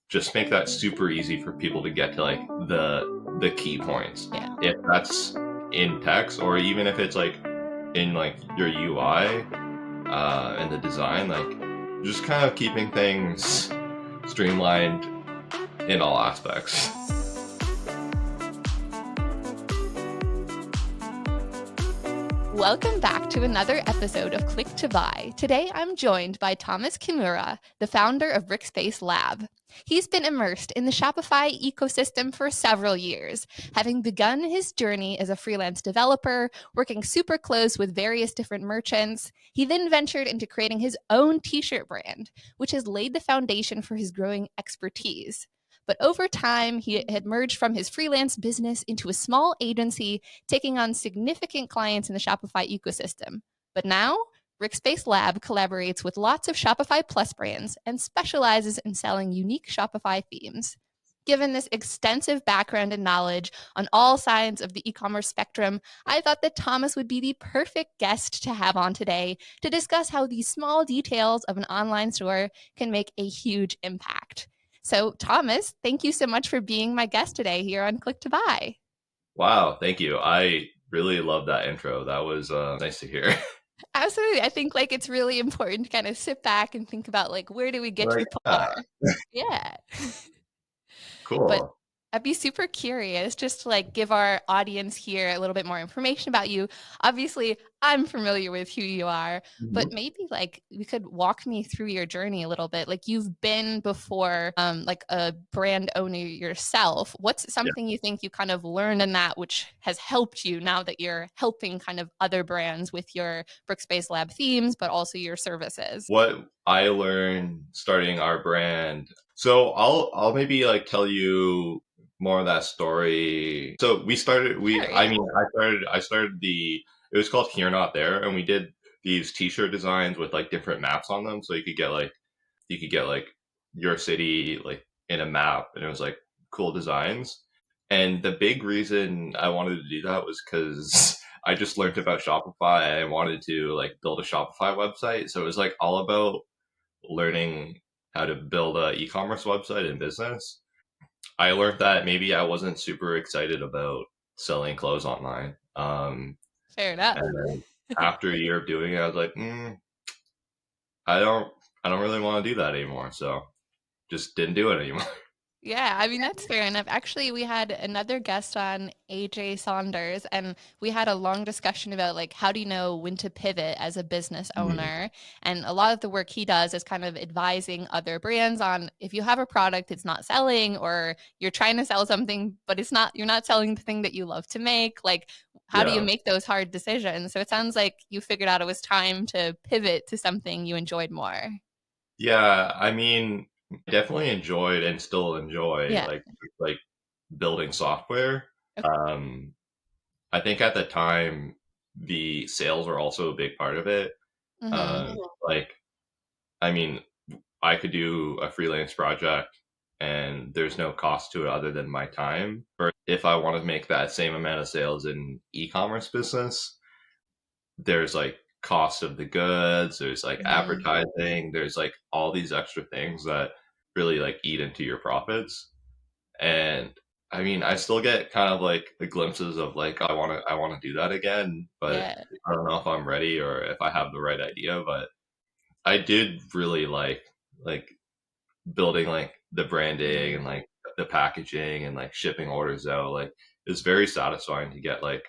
just make that super easy for people to get to like the key points. Yeah. If that's in text or even if it's like in like your UI and the design, like just kind of keeping things streamlined in all aspects. Welcome back to another episode of Click to Buy. Today I'm joined by Thomas Kimura, the founder of Brickspace Lab. He's been immersed in the Shopify ecosystem for several years, having begun his journey as a freelance developer, working super close with various different merchants. He then ventured into creating his own t-shirt brand, which has laid the foundation for his growing expertise. But over time, he had merged from his freelance business into a small agency, taking on significant clients in the Shopify ecosystem. But now, Brickspace Lab collaborates with lots of Shopify Plus brands and specializes in selling unique Shopify themes. Given this extensive background and knowledge on all sides of the e-commerce spectrum, I thought that Thomas would be the perfect guest to have on today to discuss how these small details of an online store can make a huge impact. So, Thomas, thank you so much for being my guest today here on Click to Buy. Wow, thank you. I really love that intro. That was nice to hear. Absolutely. I think like it's really important to kind of sit back and think about like where do we get Like, to far? Yeah. But cool. I'd be super curious just to like give our audience here a little bit more information about you. Obviously, I'm familiar with who you are, but Mhm. maybe like you could walk me through your journey a little bit. Like you've been before like a brand owner yourself. What's Yeah. something you think you kind of learned in that which has helped you now that you're helping kind of other brands with your Brickspace Lab themes, but also your services? What I learned starting our brand. So I'll maybe like tell you more of that story. So we started Sure, yeah. I started the it was called Here Not There, and we did these t-shirt designs with like different maps on them so you could get like your city like in a map, and it was like cool designs. And the big reason I wanted to do that was because I just learned about Shopify. I wanted to like build a Shopify website. So it was like all about learning how to build a e-commerce website in business. I learned that maybe I wasn't super excited about selling clothes online. Fair enough. And then after a year of doing it, I was like, I don't, I don't really want to do that anymore. So just didn't do it anymore. Yeah, I mean, that's fair enough. Actually, we had another guest on, AJ Saunders, and we had a long discussion about like how do you know when to pivot as a business Mhm. owner? And a lot of the work he does is kind of advising other brands on if you have a product it's not selling or you're trying to sell something but you're not selling the thing that you love to make, like how do you Yeah. make those hard decisions? So it sounds like you figured out it was time to pivot to something you enjoyed more. Yeah. I mean, I definitely enjoyed and still enjoy Yeah. like building software. Okay. Um, I think at the time the sales were also a big part of it. Mm-hmm. Uh, like, I mean, I could do a freelance project and there's no cost to it other than my time. Or if I want to make that same amount of sales in e-commerce business, there's like cost of the goods, there's like Mm-hmm. advertising, there's like all these extra things that really like eat into your profits. And I mean, I still get kind of like the glimpses of like I want to do that again, but Yeah. I don't know if I'm ready or if I have the right idea. But I did really like building like the branding and like the packaging and like shipping orders out. Like it's very satisfying to get like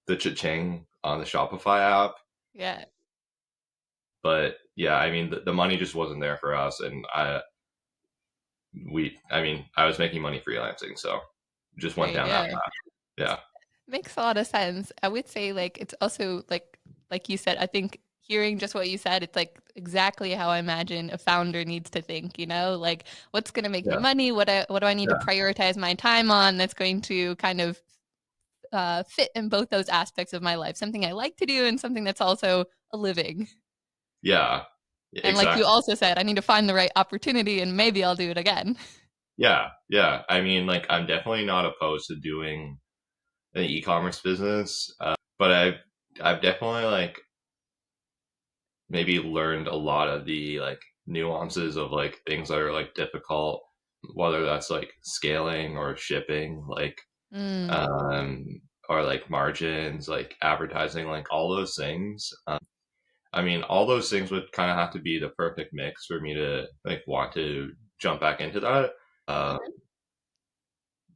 the cha-ching on the Shopify app. Yeah. But yeah, I mean the money just wasn't there for us, and I mean I was making money freelancing, so just There went you down that go. path. Yeah. Makes a lot of sense. I would say like it's also like you said, I think hearing just what you said, it's like exactly how I imagine a founder needs to think, you know, like what's going to make me Yeah. money? What do I need to Yeah. prioritize my time on that's going to kind of fit in both those aspects of my life, something I like to do and something that's also a living. Yeah. And like you Exactly. also said, I need to find the right opportunity and maybe I'll do it again. Yeah. Yeah. I mean, like, I'm definitely not opposed to doing an e-commerce business, but I've definitely like maybe learned a lot of the like nuances of like things that are like difficult. whether that's like scaling or shipping, Mm, um, or like margins, like advertising, like all those things. I mean, all those things would kind of have to be the perfect mix for me to like want to jump back into that. Uh,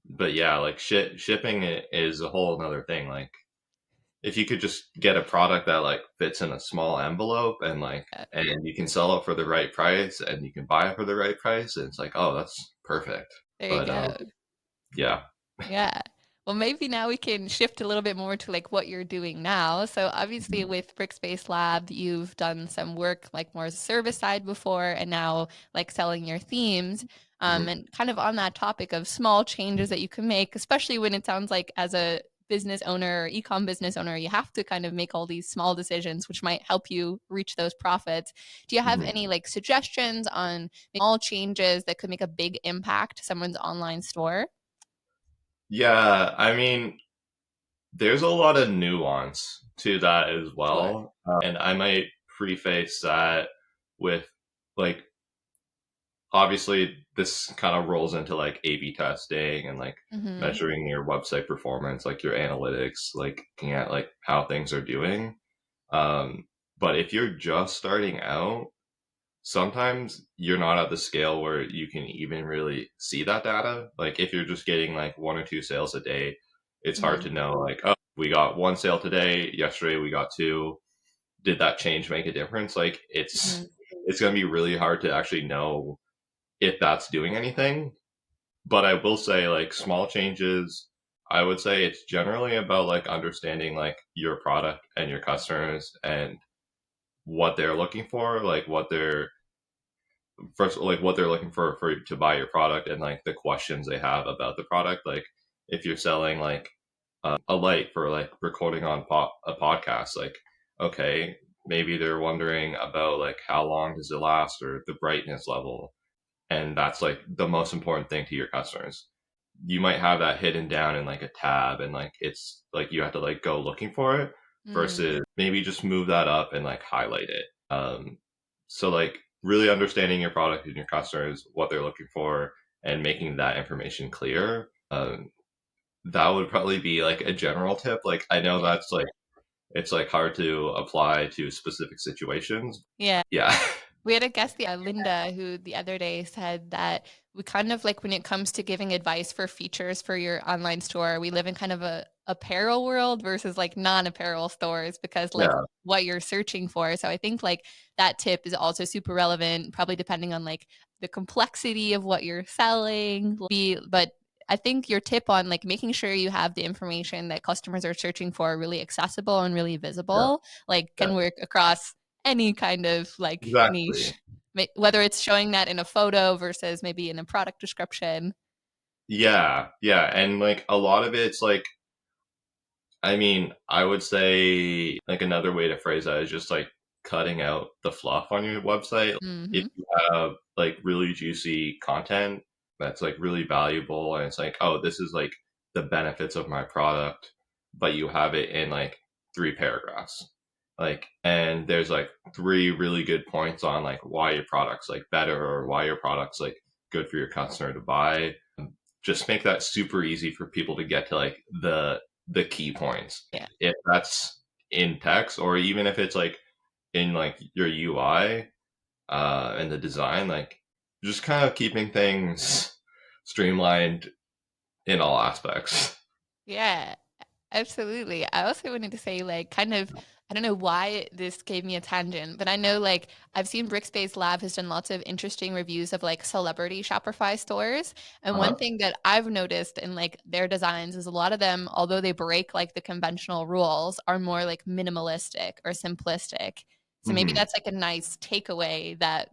but yeah, like shipping is a whole another thing. Like if you could just get a product that like fits in a small envelope yeah, and you can sell it for the right price and you can buy it for the right price, and it's like, oh, that's perfect. there you But go. yeah. Yeah. Well, maybe now we can shift a little bit more to like what you're doing now. So obviously Mhm. with Brickspace Lab, you've done some work like more as a service side before and now like selling your themes. Mhm. And kind of on that topic of small changes that you can make, especially when it sounds like as a business owner or ecom business owner, you have to kind of make all these small decisions which might help you reach those profits. Do you have Mhm. any like suggestions on small changes that could make a big impact to someone's online store? Yeah, I mean, there's a lot of nuance to that as Sure. well. And I might preface that with like obviously this kind of rolls into like A/B testing and like Mhm. measuring your website performance, like your analytics, like looking at like how things are doing. Um, but if you're just starting out, sometimes you're not at the scale where you can even really see that data. Like if you're just getting like one or two sales a day, it's hard Mhm. to know like, oh, we got one sale today, yesterday we got two. Did that change make a difference? Like Mhm. it's going to be really hard to actually know if that's doing anything. But I will say like small changes, I would say it's generally about like understanding like your product and your customers and what they're looking for, like what they're first like what they're looking for to buy your product and like the questions they have about the product. Like if you're selling like a light for like recording on a podcast, like okay, maybe they're wondering about like how long does it last or the brightness level, and that's like the most important thing to your customers. You might have that hidden down in like a tab and like it's like you have to like go looking for it Mm. versus maybe just move that up and like highlight it. So like really understanding your product and your customers, what they're looking for, and making that information clear. That would probably be like a general tip. Like I know Yeah. that's like it's like hard to apply to specific situations. Yeah. Yeah. We had a guest, Linda, who the other day said that we kind of like when it comes to giving advice for features for your online store, we live in kind of a apparel world versus like non-apparel stores because like Yeah. what you're searching for. So I think like that tip is also super relevant, probably depending on like the complexity of what you're selling. But I think your tip on like making sure you have the information that customers are searching for really accessible and really Yeah. visible, like Yeah. can work across any kind of like Exactly. niche, whether it's showing that in a photo versus maybe in a product description. Yeah, yeah, and like a lot of it's like, I mean, I would say like another way to phrase that is just like cutting out the fluff on your website. If Mhm. you have like really juicy content that's like really valuable and it's like, oh, this is like the benefits of my product, but you have it in like three paragraphs. Like, and there's like three really good points on like why your product's like better or why your product's like good for your customer to buy. Just make that super easy for people to get to like the key points. Yeah. If that's in text or even if it's like in like your UI and the design, like just kind of keeping things streamlined in all aspects. Yeah. Absolutely. I also wanted to say, like, kind of, I don't know why this gave me a tangent, but I know, like, I've seen Brickspace Lab has done lots of interesting reviews of like celebrity Shopify stores. And one Uh, thing that I've noticed in like their designs is a lot of them, although they break like the conventional rules, are more like minimalistic or simplistic. So maybe mhm. that's like a nice takeaway that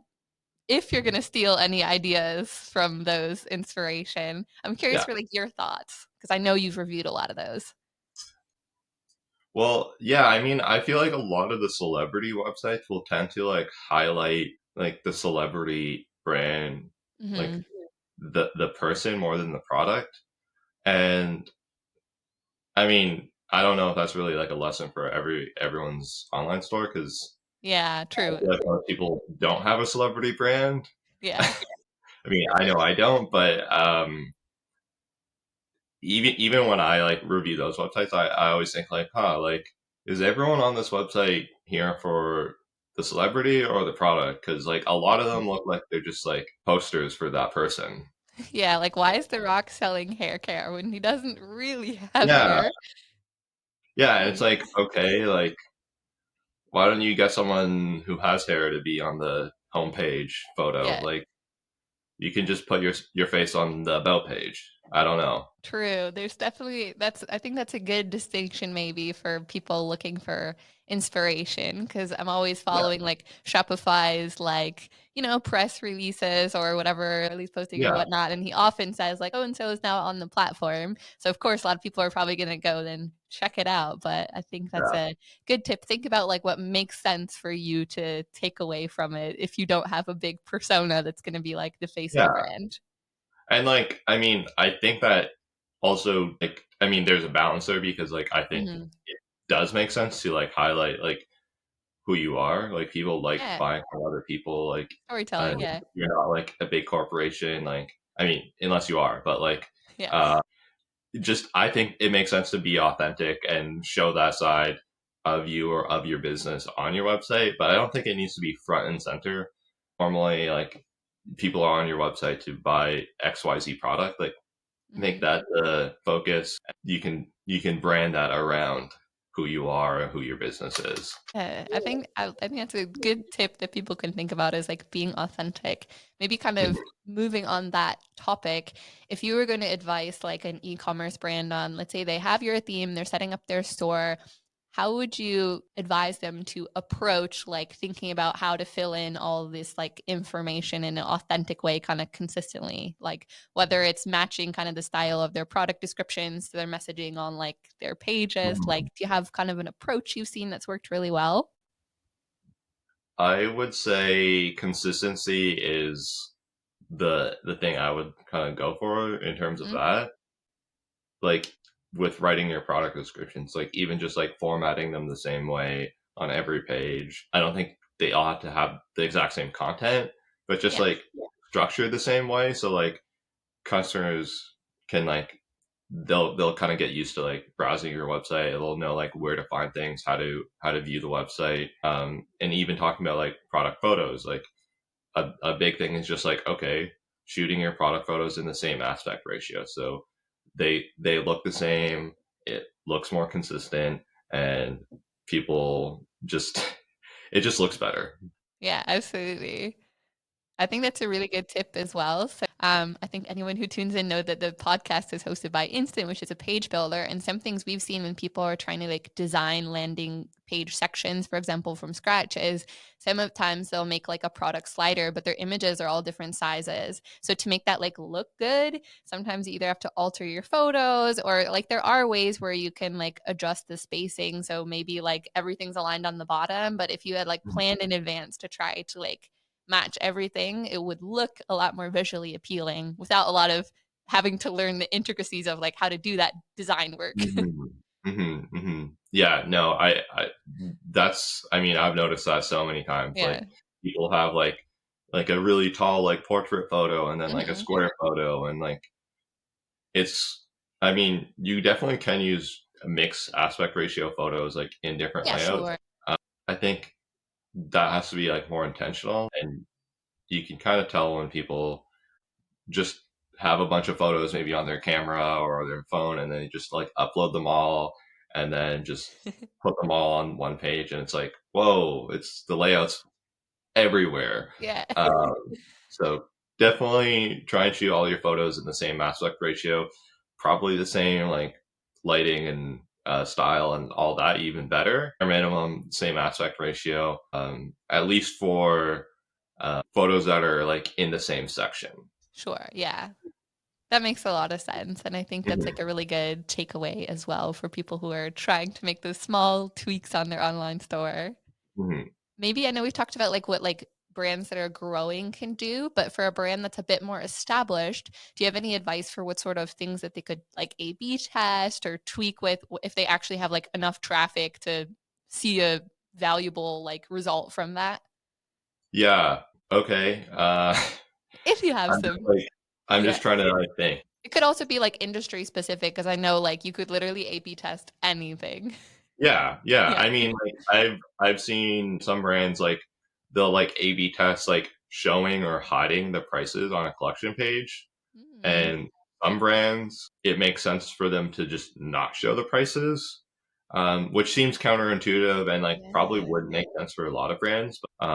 if you're going to steal any ideas from those inspiration, I'm curious Yeah. for like your thoughts because I know you've reviewed a lot of those. Well, yeah, I mean, I feel like a lot of the celebrity websites will tend to like highlight like the celebrity brand, like Mhm. the person more than the product. And I mean, I don't know if that's really like a lesson for everyone's online store because Yeah, I true. feel like most people don't have a celebrity brand. Yeah. I mean, I know I don't, but even when I like review those websites, I always think like, huh, like is everyone on this website here for the celebrity or the product? Because like a lot of them look like they're just like posters for that person. Yeah, like why is The Rock selling hair care when he doesn't really have Yeah, hair? yeah, and it's Like, like okay, like why don't you get someone who has hair to be on the homepage photo? yeah, Like you can just put your face on the about page. I don't know. true. There's definitely I think that's a good distinction maybe for people looking for inspiration because I'm always Yeah, following like Shopify's like, press releases or whatever, release posting or yeah, whatnot. And he often says like, oh, and so is now on the platform. So of course a lot of people are probably gonna go then check it out. But I think that's yeah, a good tip. Think about like what makes sense for you to take away from it if you don't have a big persona that's gonna be like the face of the yeah. brand. And like, I mean, I think that also like, I mean, there's a balance there because like, I think Hmm. it does make sense to like highlight like who you are. Like, people like Yeah. buying from other people. Like, Storytelling, if yeah. you're not like a big corporation. Like, I mean, unless you are, but like, Yeah. uh, just I think it makes sense to be authentic and show that side of you or of your business on your website. But I don't think it needs to be front and center. Normally, like people are on your website to buy XYZ product. Like make Mhm. that the focus. You can brand that around who you are and who your business is. I think that's a good tip that people can think about is like being authentic. Maybe kind of moving on that topic, if you were going to advise like an e-commerce brand on, let's say they have your theme, they're setting up their store, how would you advise them to approach like thinking about how to fill in all this like information in an authentic way kind of consistently, like whether it's matching kind of the style of their product descriptions to their messaging on like their pages, like Mhm. do you have kind of an approach you've seen that's worked really well? I would say consistency is the thing I would kind of go for in terms of Mhm. that. Like with writing your product descriptions, like even just like formatting them the same way on every page. I don't think they all have to have the exact same content, but just Yeah. like structured the same way. So like customers can like they'll kind of get used to like browsing your website. They'll know like where to find things, how to view the website, and even talking about like product photos. Like a big thing is just like okay, shooting your product photos in the same aspect ratio, so they look the same. It looks more consistent, and people just it just looks better. Yeah, absolutely. I think that's a really good tip as well. So, I think anyone who tunes in know that the podcast is hosted by Instant, which is a page builder. And some things we've seen when people are trying to like design landing page sections, for example, from scratch, is sometimes they'll make like a product slider, but their images are all different sizes. So to make that like look good, sometimes you either have to alter your photos or like there are ways where you can like adjust the spacing. So maybe like everything's aligned on the bottom, but if you had like planned in advance to try to like match everything, it would look a lot more visually appealing without a lot of having to learn the intricacies of like how to do that design work. Mhm. Mhm, mhm. Yeah, no, that's I mean, I've noticed that so many times. Like Yeah. people have like a really tall like portrait photo and then like a Hmm. square photo and like it's I mean, you definitely can use mixed aspect ratio photos like in different Yeah, layouts. sure. I think that has to be like more intentional and you can kind of tell when people just have a bunch of photos maybe on their camera or their phone and then just like upload them all and then just put them all on one page and it's like whoa, it's the layouts everywhere. Yeah. So definitely try and shoot all your photos in the same aspect ratio, probably the same like lighting and style and all that, even better or minimum same aspect ratio, at least for photos that are like in the same section. Sure. Yeah. That makes a lot of sense. And I think that's like Mhm, a really good takeaway as well for people who are trying to make those small tweaks on their online store. mhm. Maybe I know we've talked about like what like brands that are growing can do, but for a brand that's a bit more established, do you have any advice for what sort of things that they could like A/B test or tweak with if they actually have like enough traffic to see a valuable like result from that? Yeah. Okay. If you have I'm just some. like, I'm Yeah. just trying to like think. It could also be like industry specific because I know like you could literally A/B test anything. Yeah, yeah. Yeah. I mean, like I've seen some brands like they'll like A/B test like showing or hiding the prices on a collection page, Mm. and some brands it makes sense for them to just not show the prices, which seems counterintuitive and like probably Yeah. would make sense for a lot of brands. But,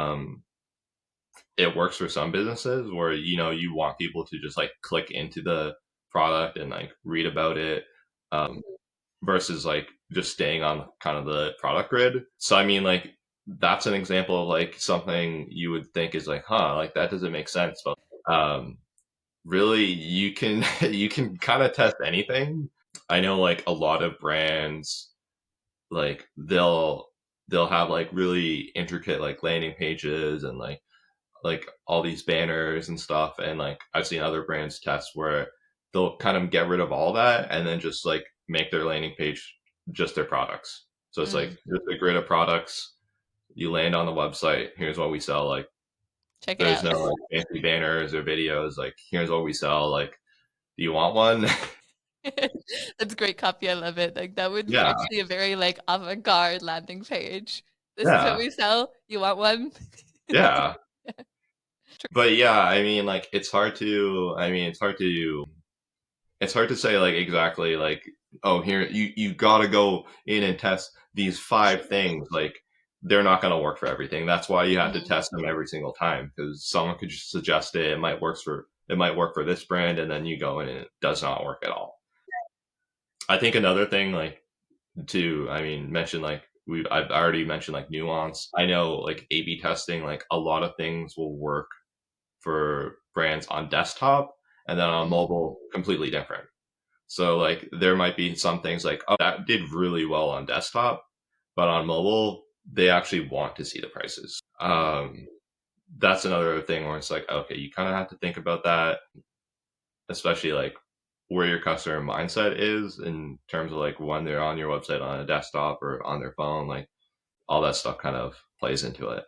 it works for some businesses where you want people to just like click into the product and like read about it. Um, versus like just staying on kind of the product grid. So I mean like that's an example of like something you would think is like, huh, like that doesn't make sense. But really you can you can kind of test anything. I know like a lot of brands like they'll have like really intricate like landing pages and like all these banners and stuff. And like I've seen other brands test where they'll kind of get rid of all that and then just like make their landing page just their products. So it's like Mm. just a grid of products. You land on the website. Here's what we sell. Like Check it there's out. no like fancy banners or videos. Like here's what we sell. Like do you want one? That's great copy. I love it. Like that would be Yeah, actually a very like avant-garde landing page. This is what yeah, we sell. You want one? yeah. But yeah, I mean, like it's hard to. I mean, it's hard to say like exactly like oh here you got to go in and test these five things like they're not going to work for everything. That's why you have to Mhm. test them every single time because someone could just suggest it. It might work for this brand and then you go in and it does not work at all. I think another thing like to I mean mention like I've already mentioned like nuance. I know like A/B testing like a lot of things will work for brands on desktop and then on Mm. mobile completely different. So like there might be some things like, oh, that did really well on desktop, but on mobile, they actually want to see the prices. That's another thing where it's like, okay, you kind of have to think about that, especially like where your customer mindset is in terms of like when they're on your website on a desktop or on their phone, like all that stuff kind of plays into it.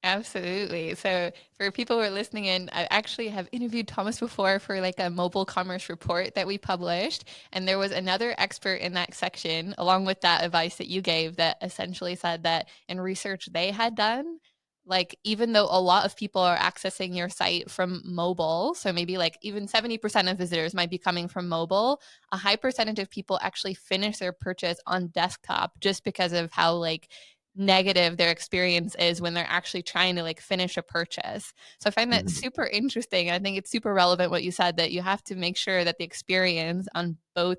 Absolutely. So for people who are listening in, I actually have interviewed Thomas before for like a mobile commerce report that we published. And there was another expert in that section, along with that advice that you gave, that essentially said that in research they had done, like even though a lot of people are accessing your site from mobile, so maybe like even 70% of visitors might be coming from mobile, a high percentage of people actually finish their purchase on desktop just because of how like negative their experience is when they're actually trying to like finish a purchase. So I find that Mhm. super interesting. I think it's super relevant what you said that you have to make sure that the experience on both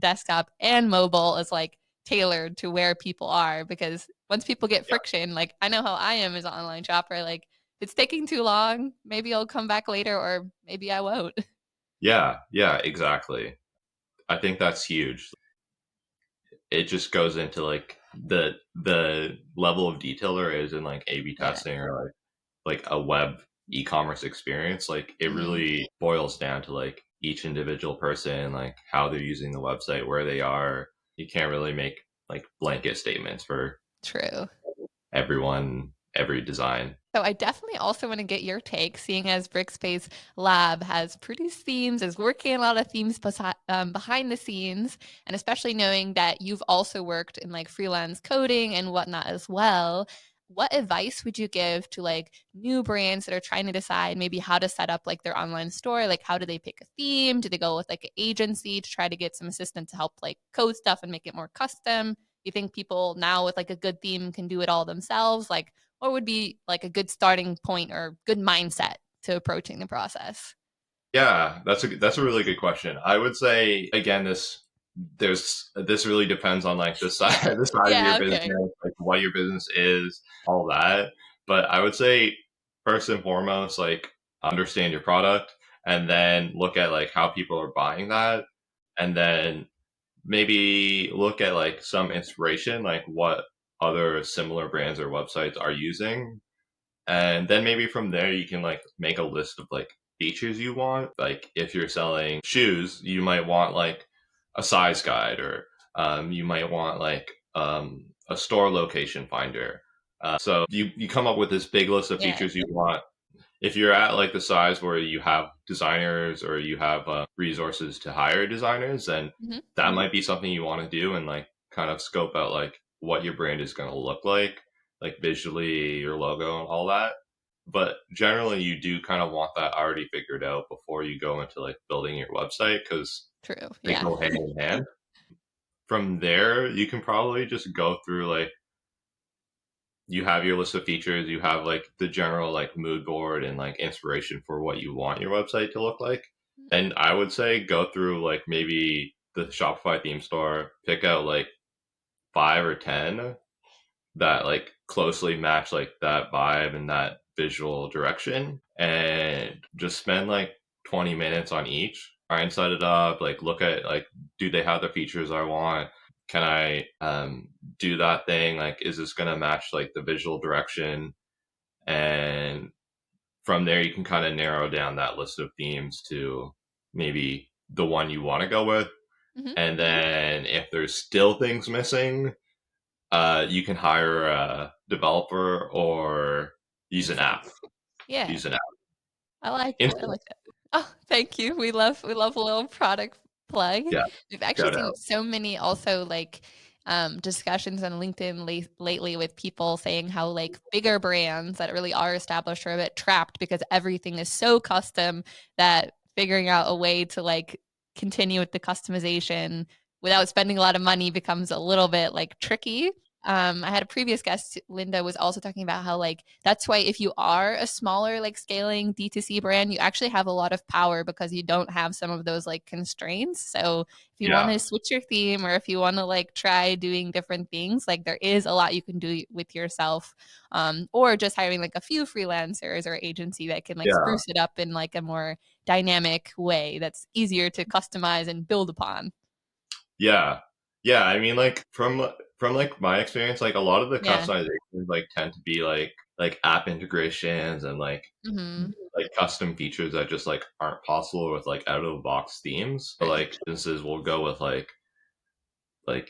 desktop and mobile is like tailored to where people are because once people get Yeah, friction, like I know how I am as an online shopper, like if it's taking too long, maybe I'll come back later or maybe I won't. yeah, yeah, exactly. I think that's huge. It just goes into like the level of detail there is in like A/B Yeah. testing or like a web e-commerce experience. Like it Hmm. really boils down to like each individual person, like how they're using the website, where they are. You can't really make like blanket statements for True. everyone, every design. So I definitely also want to get your take, seeing as Brickspace Lab has produced themes, is working a lot of themes behind the scenes, and especially knowing that you've also worked in like freelance coding and whatnot as well. What advice would you give to like new brands that are trying to decide maybe how to set up like their online store? Like how do they pick a theme? Do they go with like an agency to try to get some assistance to help like code stuff and make it more custom? You think people now with like a good theme can do it all themselves? Like what would be like a good starting point or good mindset to approaching the process? Yeah, that's a really good question. I would say again, this really depends on like the size the size of your Yeah, business, okay. like what your business is, all that. But I would say first and foremost, like understand your product, and then look at like how people are buying that, and then maybe look at like some inspiration, like what other similar brands or websites are using, and then maybe from there you can like make a list of like features you want. Like if you're selling shoes, you might want like a size guide, or you might want like a store location finder. So you come up with this big list of Yeah. features you want, if you're at like the size where you have designers or you have resources to hire designers, then Hmm. that might be something you want to do and like kind of scope out like what your brand is going to look like visually, your logo and all that. But generally, you do kind of want that already figured out before you go into like building your website because True. they Yeah. go hand in hand. From there, you can probably just go through like you have your list of features, you have like the general like mood board and like inspiration for what you want your website to look like. And I would say go through like maybe the Shopify theme store, pick out like 5 or 10 that like closely match like that vibe and that visual direction and just spend like 20 minutes on each. Try and set it up, like look at like do they have the features I want? Can I do that thing? Like is this gonna match like the visual direction? And from there you can kind of narrow down that list of themes to maybe the one you want to go with. Hmm. And then if there's still things missing, you can hire a developer or use an Makes app. sense. Yeah. Use an app. I like it. I Instant. like it. Oh, thank you. We love a little product plug. Yeah. We've actually Shout seen out. so many also like discussions on LinkedIn lately with people saying how like bigger brands that really are established are a bit trapped because everything is so custom that figuring out a way to like continue with the customization without spending a lot of money becomes a little bit like tricky. I had a previous guest, Linda, was also talking about how like that's why if you are a smaller like scaling D2C brand, you actually have a lot of power because you don't have some of those like constraints. So if you want Yeah. to switch your theme or if you want to like try doing different things, like there is a lot you can do with yourself, or just hiring like a few freelancers or agency that can like Yeah. spruce it up in like a more dynamic way that's easier to customize and build upon. Yeah. Yeah. I mean, like from like my experience, like a lot of the Yeah. customizations like tend to be like app integrations and Hmm. like custom features that just like aren't possible with like out of the box themes. So Right. like businesses will go with like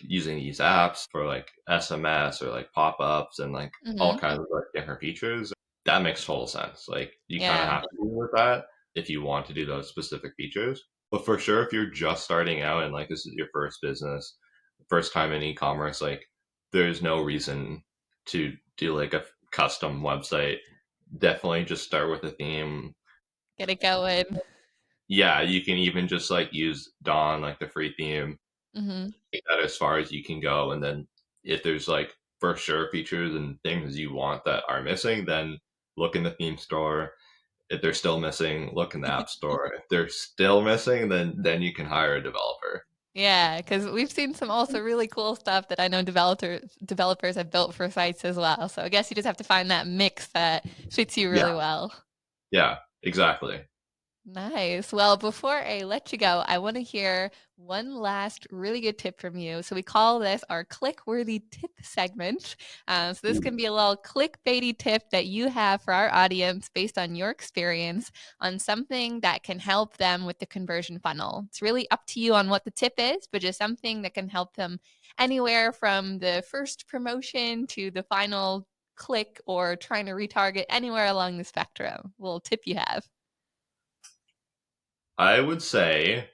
using these apps for like SMS or like pop ups and like all Hmm. kinds of like different features. That makes total sense. Like you kind of Yeah. have to do with that if you want to do those specific features. But for sure, if you're just starting out and like this is your first business, first time in e-commerce, like there's no reason to do like a custom website. Definitely just start with a theme. Get it going. Yeah, you can even just like use Dawn, like the free theme, Hmm. take that as far as you can go. And then if there's like for sure features and things you want that are missing, then look in the theme store. If they're still missing, look in the app store. If they're still missing, then you can hire a developer. Yeah, because we've seen some also really cool stuff that I know developers have built for sites as well. So I guess you just have to find that mix that fits you Yeah, really well. yeah, exactly. Nice. Well, before I let you go, I want to hear one last really good tip from you. So we call this our click-worthy tip segment. So this can be a little clickbaity tip that you have for our audience based on your experience on something that can help them with the conversion funnel. It's really up to you on what the tip is, but just something that can help them anywhere from the first promotion to the final click or trying to retarget anywhere along the spectrum. Little tip you have. I would say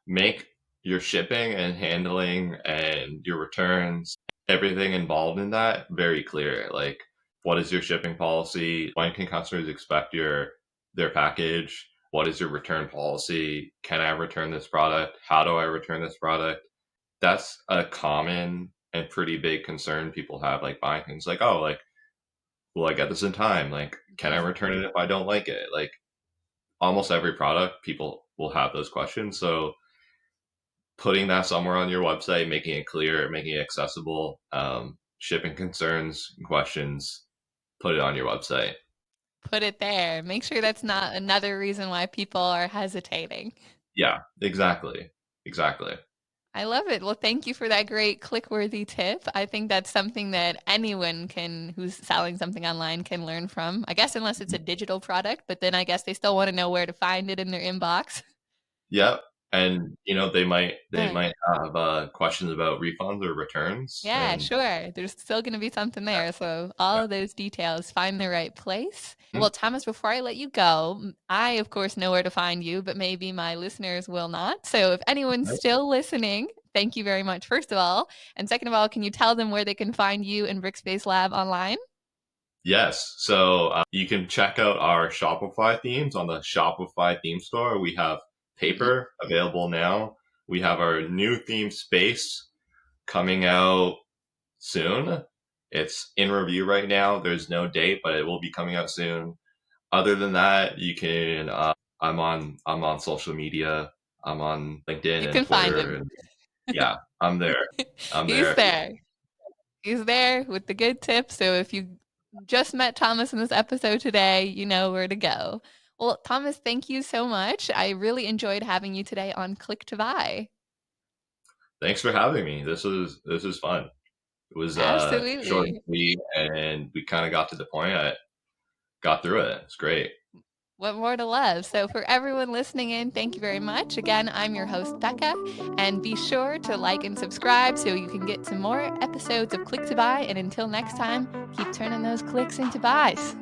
make your shipping and handling and your returns, everything involved in that very clear. Like, what is your shipping policy? When can customers expect their package? What is your return policy? Can I return this product? How do I return this product? That's a common and pretty big concern people have, like buying things like, oh, like, will I get this in time? Like, can I return it if I don't like it? Like, almost every product, people will have those questions. So putting that somewhere on your website, making it clear, making it accessible, shipping concerns, questions, put it on your website. Put it there. Make sure that's not another reason why people are hesitating. Yeah, exactly. Exactly. I love it. Well, thank you for that great click-worthy tip. I think that's something that anyone can who's selling something online can learn from. I guess unless it's a digital product, but then I guess they still want to know where to find it in their inbox. Yep. and they Uh, might have questions about refunds or returns, yeah, and sure. There's still going to be something there. So all of those details, find the right place. yeah. Well, Thomas, before I let you go, I of course know where to find you, but maybe my listeners will not. So if anyone's Mhm. still listening, thank you very much, first of all. And second of all, can you tell them where they can find you and Brickspace Lab online? Yes. So you can check out our Shopify themes on the Shopify theme store. We have Hmm. paper available now. We have our new theme space coming out soon. It's in review right now. There's no date, but it will be coming out soon. Other than that, you can. I'm on social media. I'm on LinkedIn You and can find Twitter, him. and yeah, I'm there. I'm He's there. there. He's there with the good tips. So if you just met Thomas in this episode today, you know where to go. Well, Thomas, thank you so much. I really enjoyed having you today on Click to Buy. Thanks for having me. This was fun. It was short and Absolutely. sweet, and we kind of got to the point. I got through it. It's great. What more to love? So, for everyone listening in, thank you very much. Again, I'm your host, Becca, and be sure to like and subscribe so you can get some more episodes of Click to Buy. And until next time, keep turning those clicks into buys.